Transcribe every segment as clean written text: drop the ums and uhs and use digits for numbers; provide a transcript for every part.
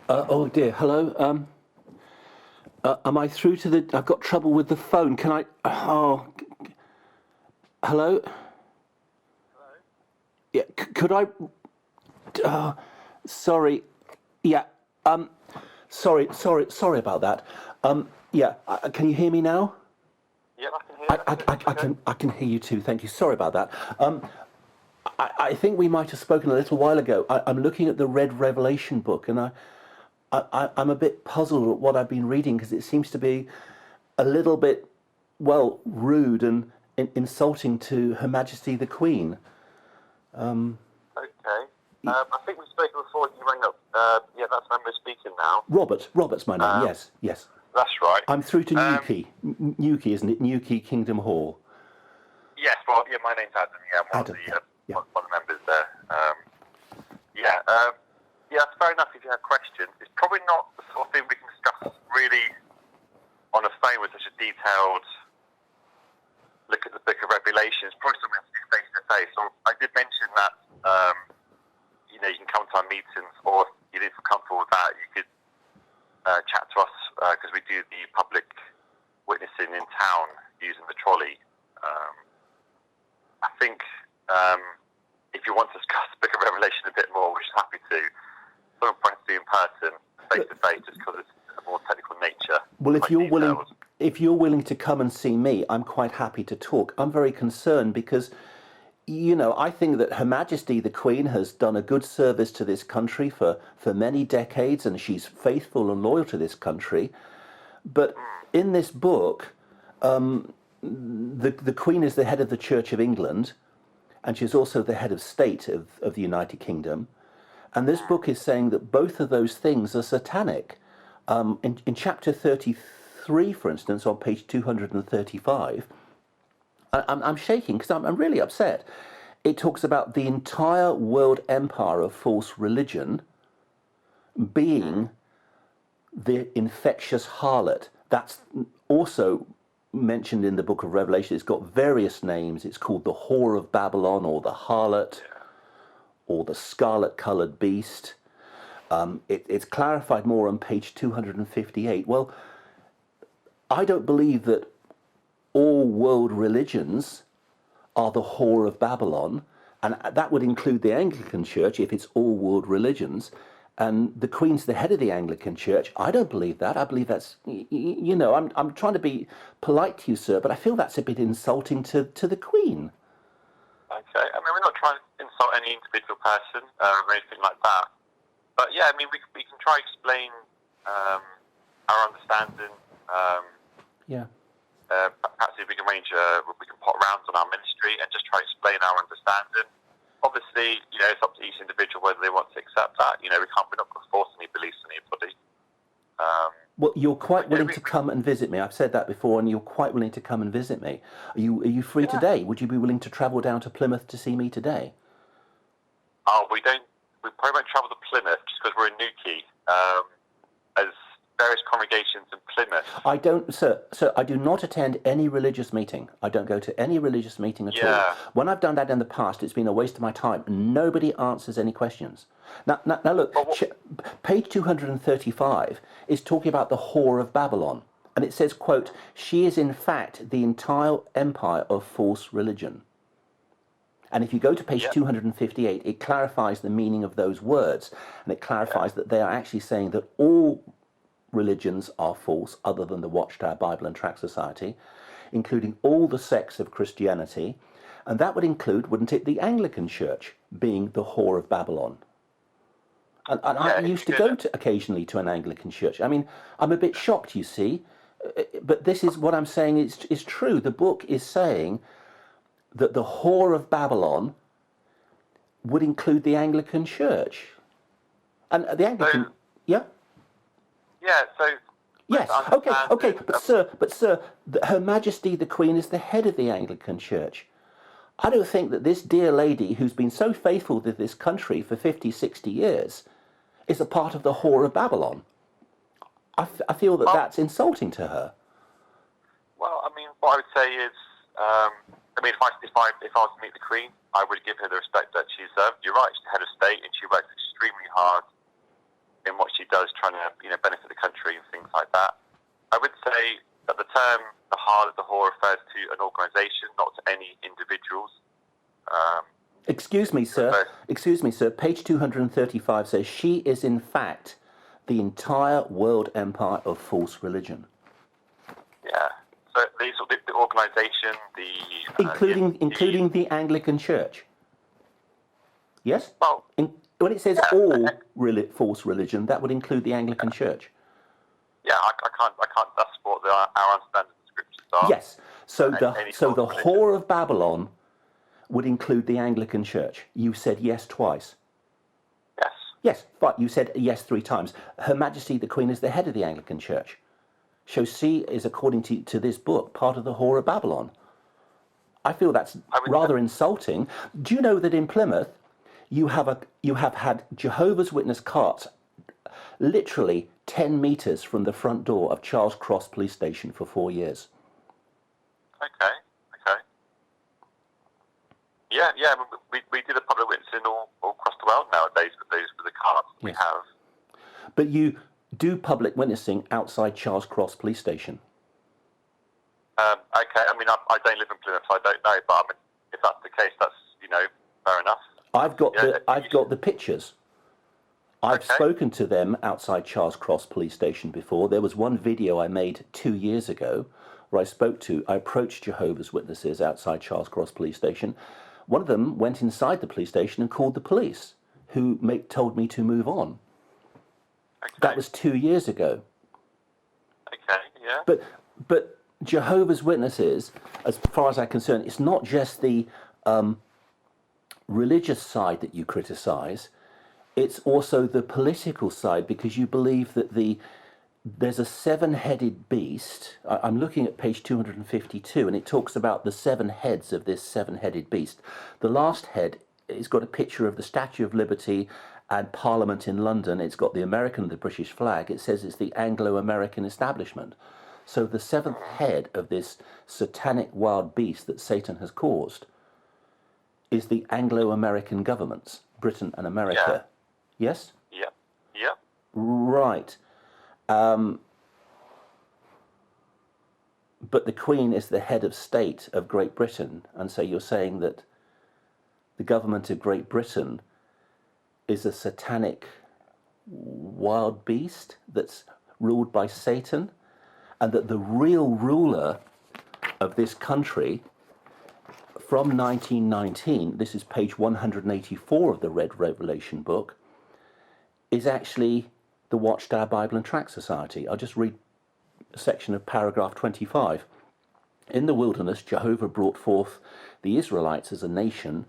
Oh dear, hello. Am I through to the? I've got trouble with the phone. Can I? Oh, hello. Yeah, could I? Uh, sorry. Yeah. Sorry about that. Yeah. Can you hear me now? Yeah, I can hear. I can hear you too. Thank you. Sorry about that. I think we might have spoken a little while ago. I'm looking at the Red Revelation book, and I'm a bit puzzled at what I've been reading because it seems to be a little bit, well, rude and insulting to Her Majesty the Queen. Okay. I think we've spoken before. You rang up. Yeah, that's when we're speaking now. Robert's my name. Yes. That's right. I'm through to Newquay. Newquay, isn't it? Newquay Kingdom Hall. Yes. Well, yeah. My name's Adam. Yeah, I'm Adam, one of the members there. Yeah. Yeah. That's fair enough. If you have questions, it's probably not the sort of thing we can discuss really on a phone with such a detailed look at the Book of Revelation. It's probably something to do face to face. So I did mention that. You can come to our meetings, or if you didn't feel comfortable with that, you could chat to us because we do the public witnessing in town using the trolley. I think if you want to discuss the Book of Revelation a bit more, which I'm happy to, some point to do in person, face to face, just because it's a more technical nature. Well, if you're willing to come and see me, I'm quite happy to talk. I'm very concerned because, I think that Her Majesty the Queen has done a good service to this country for many decades, and she's faithful and loyal to this country. But in this book, the Queen is the head of the Church of England, and she's also the head of state of the United Kingdom. And this book is saying that both of those things are satanic. In chapter 33, for instance, on page 235, I'm shaking because I'm really upset. It talks about the entire world empire of false religion being the infectious harlot. That's also mentioned in the Book of Revelation. It's got various names. It's called the Whore of Babylon, or the harlot, or the scarlet-coloured beast. It's clarified more on page 258. Well, I don't believe that all world religions are the whore of Babylon, and that would include the Anglican Church if it's all world religions. And the Queen's the head of the Anglican Church. I don't believe that. I believe that's, I'm trying to be polite to you, sir, but I feel that's a bit insulting to the Queen. Okay. I mean, we're not trying to insult any individual person or anything like that. But yeah, I mean, we can try to explain our understanding. Perhaps if we can arrange, we can pop rounds on our ministry and just try to explain our understanding. Obviously, it's up to each individual whether they want to accept that. We're not going to force any beliefs on anybody. Well, you're quite willing to come and visit me. I've said that before, and you're quite willing to come and visit me. Are you free today? Would you be willing to travel down to Plymouth to see me today? Oh, we probably won't travel to Plymouth just because we're in Newquay. As various congregations in Plymouth. I don't, sir, I do not attend any religious meeting. I don't go to any religious meeting at all. When I've done that in the past, it's been a waste of my time. Nobody answers any questions. Now look, page 235 is talking about the whore of Babylon. And it says, quote, she is in fact the entire empire of false religion. And if you go to page 258, it clarifies the meaning of those words. And it clarifies that they are actually saying that all religions are false other than the Watchtower Bible and Tract Society, including all the sects of Christianity. And that would include, wouldn't it, the Anglican Church being the whore of Babylon. And I used to go occasionally to an Anglican church. I mean, I'm a bit shocked, you see. But this is what I'm saying is true. The book is saying that the whore of Babylon would include the Anglican Church. And the Anglican... Yeah, so... Yes, okay, but sir, Her Majesty the Queen is the head of the Anglican Church. I don't think that this dear lady, who's been so faithful to this country for 50, 60 years, is a part of the whore of Babylon. I feel that that's insulting to her. Well, I mean, what I would say is, if I was to meet the Queen, I would give her the respect that she deserved. You're right, she's the head of state, and she works extremely hard in what she does, trying to benefit the country and things like that. I would say that the term the harlot, the whore, refers to an organisation, not to any individuals. Excuse me, sir. Excuse me, sir. Page 235 says she is in fact the entire world empire of false religion. Yeah. So the organisation, including the Anglican Church. Yes. Well, when it says all false religion, that would include the Anglican Church. Yeah, I can't. That's what our understanding of the scriptures are. Yes. So the whore of Babylon would include the Anglican Church. You said yes twice. Yes. Yes, but you said yes 3 times. Her Majesty the Queen is the head of the Anglican Church. So she is, according to this book, part of the whore of Babylon. I feel that's rather insulting. Do you know that in Plymouth, you have had Jehovah's Witness carts literally 10 metres from the front door of Charles Cross Police Station for 4 years? Okay. Yeah. We did a public witnessing all across the world nowadays with the carts we have. But you do public witnessing outside Charles Cross Police Station? Okay. I mean, I don't live in Plymouth, so I don't know. But I mean, if that's the case, that's fair enough. I've got the pictures. I've spoken to them outside Charles Cross Police Station before. There was one video I made 2 years ago where I approached Jehovah's Witnesses outside Charles Cross Police Station. One of them went inside the police station and called the police, who told me to move on. Okay. That was 2 years ago. Okay, yeah. But Jehovah's Witnesses, as far as I'm concerned, it's not just the religious side that you criticise, it's also the political side, because you believe that there's a 7-headed beast. I'm looking at page 252, and it talks about the 7 heads of this 7-headed beast. The last head has got a picture of the Statue of Liberty and Parliament in London. It's got the American and the British flag. It says it's the Anglo-American establishment. So the 7th head of this satanic wild beast that Satan has caused is the Anglo-American governments, Britain and America. Yeah. Yes? Yeah. Right. But the Queen is the head of state of Great Britain, and so you're saying that the government of Great Britain is a satanic wild beast that's ruled by Satan, and that the real ruler of this country from 1919, this is page 184 of the Red Revelation book, is actually the Watchtower Bible and Tract Society. I'll just read a section of paragraph 25. In the wilderness, Jehovah brought forth the Israelites as a nation,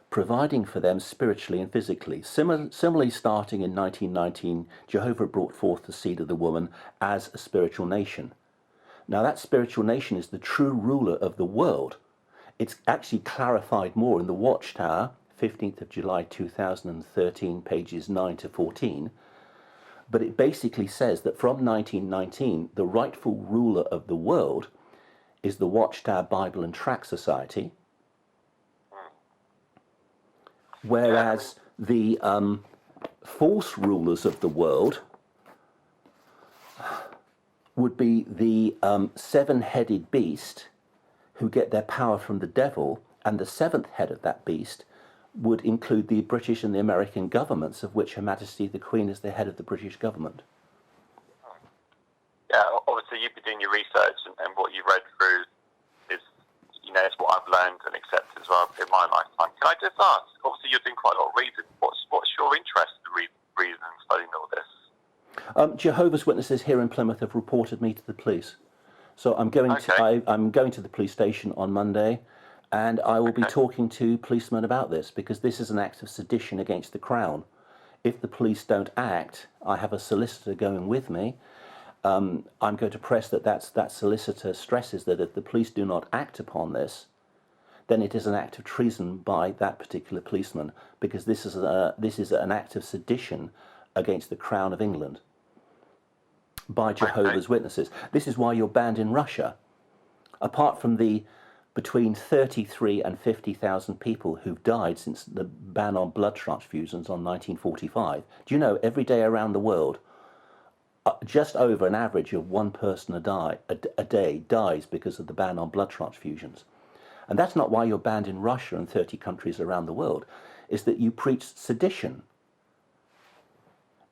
providing for them spiritually and physically. Similarly, starting in 1919, Jehovah brought forth the seed of the woman as a spiritual nation. Now, that spiritual nation is the true ruler of the world. It's actually clarified more in the Watchtower, 15th of July 2013, pages 9 to 14. But it basically says that from 1919, the rightful ruler of the world is the Watchtower Bible and Tract Society, whereas the false rulers of the world would be the 7-headed beast, who get their power from the devil, and the 7th head of that beast would include the British and the American governments, of which Her Majesty the Queen is the head of the British government. Yeah, obviously you've been doing your research, and what you read through is, it's what I've learned and accepted as well in my lifetime. Can I just ask, obviously you're doing quite a lot of reading, what's your interest in reading and studying all this? Jehovah's Witnesses here in Plymouth have reported me to the police. So I'm going to the police station on Monday, and I will be talking to policemen about this, because this is an act of sedition against the Crown. If the police don't act, I have a solicitor going with me. I'm going to press that solicitor stresses that if the police do not act upon this, then it is an act of treason by that particular policeman, because this is an act of sedition against the Crown of England by Jehovah's Witnesses. This is why you're banned in Russia. Apart from the between 33 and 50,000 people who've died since the ban on blood transfusions on 1945. Do you know, every day around the world, just over an average of one person a day dies because of the ban on blood transfusions. And that's not why you're banned in Russia and 30 countries around the world. Is that you preach sedition.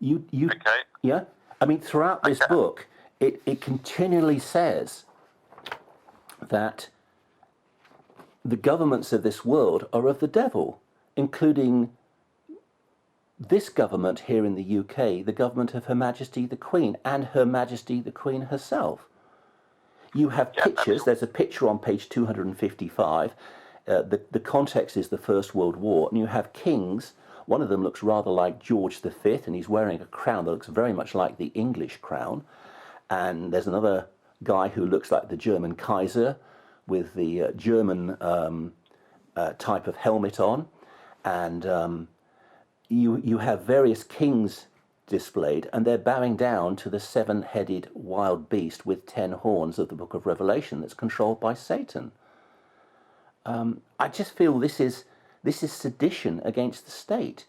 Okay. Yeah? I mean, throughout this book, it continually says that the governments of this world are of the devil, including this government here in the UK, the government of Her Majesty the Queen, and Her Majesty the Queen herself. You have pictures. There's a picture on page 255. The context is the First World War, and you have kings. One of them looks rather like George V, and he's wearing a crown that looks very much like the English crown. And there's another guy who looks like the German Kaiser with the German type of helmet on. And you have various kings displayed, and they're bowing down to the seven-headed wild beast with 10 horns of the book of Revelation that's controlled by Satan. I just feel this is sedition against the state.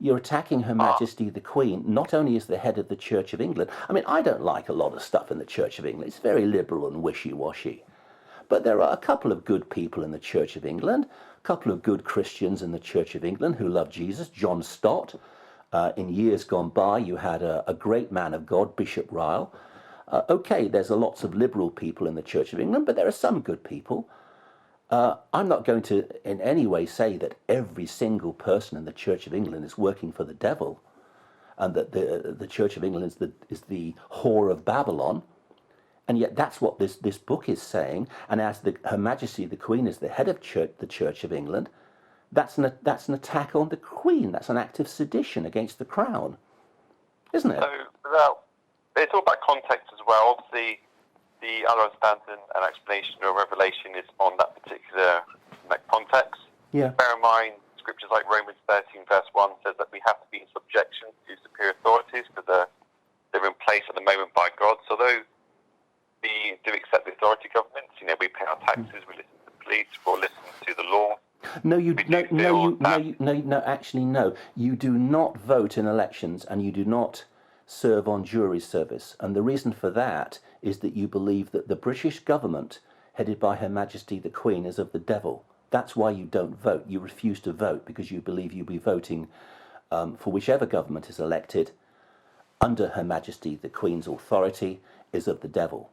You're attacking Her Majesty the Queen, not only as the head of the Church of England. I mean, I don't like a lot of stuff in the Church of England. It's very liberal and wishy-washy. But there are a couple of good people in the Church of England, a couple of good Christians in the Church of England who love Jesus. John Stott. In years gone by, you had a great man of God, Bishop Ryle. Okay, there's lots of liberal people in the Church of England, but there are some good people. I'm not going to in any way say that every single person in the Church of England is working for the devil, and that the Church of England is the whore of Babylon. And yet that's what this book is saying. And as Her Majesty the Queen is the head of the Church of England, that's an attack on the Queen. That's an act of sedition against the crown, isn't it? So, it's all about context as well. Obviously, the other understanding and explanation or revelation is on that particular context. Yeah. Bear in mind, scriptures like Romans 13 verse 1 says that we have to be in subjection to superior authorities because they're in place at the moment by God. So though we do accept the authority governments, we pay our taxes, we listen to the police, we'll listen to the law. No. Actually, no. You do not vote in elections, and you do not serve on jury service. And the reason for that is that you believe that the British government, headed by Her Majesty the Queen, is of the devil. That's why you don't vote. You refuse to vote because you believe you'll be voting for whichever government is elected under Her Majesty the Queen's authority is of the devil.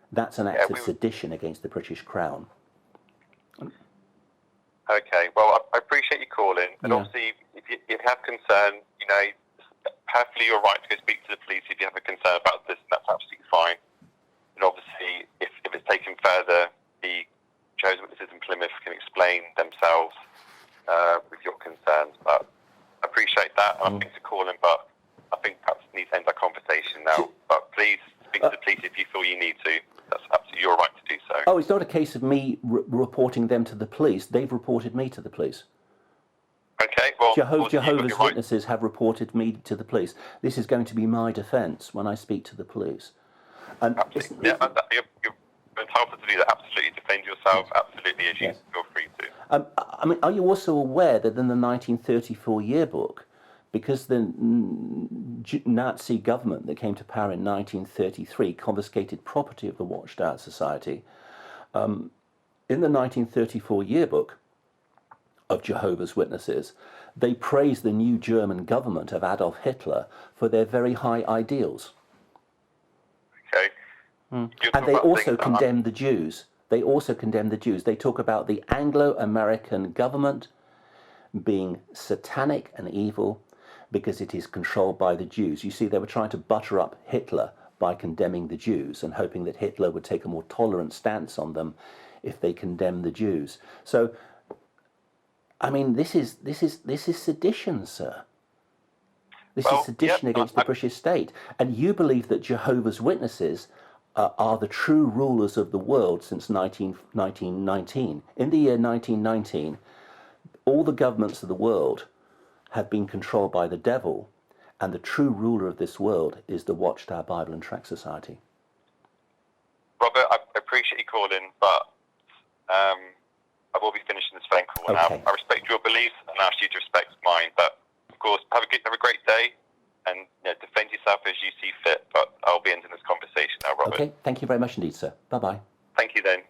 That's an act of sedition against the British crown. Okay, well, I appreciate you calling. And obviously, if you have concern, perfectly you're right to go speak to the police if you have a concern about this, and that's absolutely fine. And obviously, if it's taken further, the Jehovah's Witnesses in Plymouth can explain themselves with your concerns. But I appreciate that, and I think to call in, but I think perhaps we need to end that conversation now. But please speak to the police if you feel you need to. That's absolutely your right to do so. Oh, it's not a case of me reporting them to the police. They've reported me to the police. Okay, well... Jehovah's Witnesses have reported me to the police. This is going to be my defence when I speak to the police. And absolutely. You're entitled to do that. Absolutely. Defend yourself. Absolutely, as you feel free to. I mean, are you also aware that in the 1934 yearbook, because the Nazi government that came to power in 1933 confiscated property of the Watchtower Society, in the 1934 yearbook of Jehovah's Witnesses, they praised the new German government of Adolf Hitler for their very high ideals. Okay. And they also condemned the Jews. They talk about the Anglo-American government being satanic and evil because it is controlled by the Jews. You see, they were trying to butter up Hitler by condemning the Jews and hoping that Hitler would take a more tolerant stance on them if they condemned the Jews. So, I mean, this is sedition, sir. This is sedition against the British state. And you believe that Jehovah's Witnesses are the true rulers of the world since 1919. In the year 1919, all the governments of the world have been controlled by the devil, and the true ruler of this world is the Watchtower Bible and Tract Society. Robert, I appreciate you calling, but I will be finishing this phone call Okay. now. I respect your beliefs and ask you to respect mine, but of course, have a great day, and defend yourself as you see fit. But I'll be ending this conversation now, Robert. Okay, thank you very much indeed, sir. Bye-bye. Thank you then.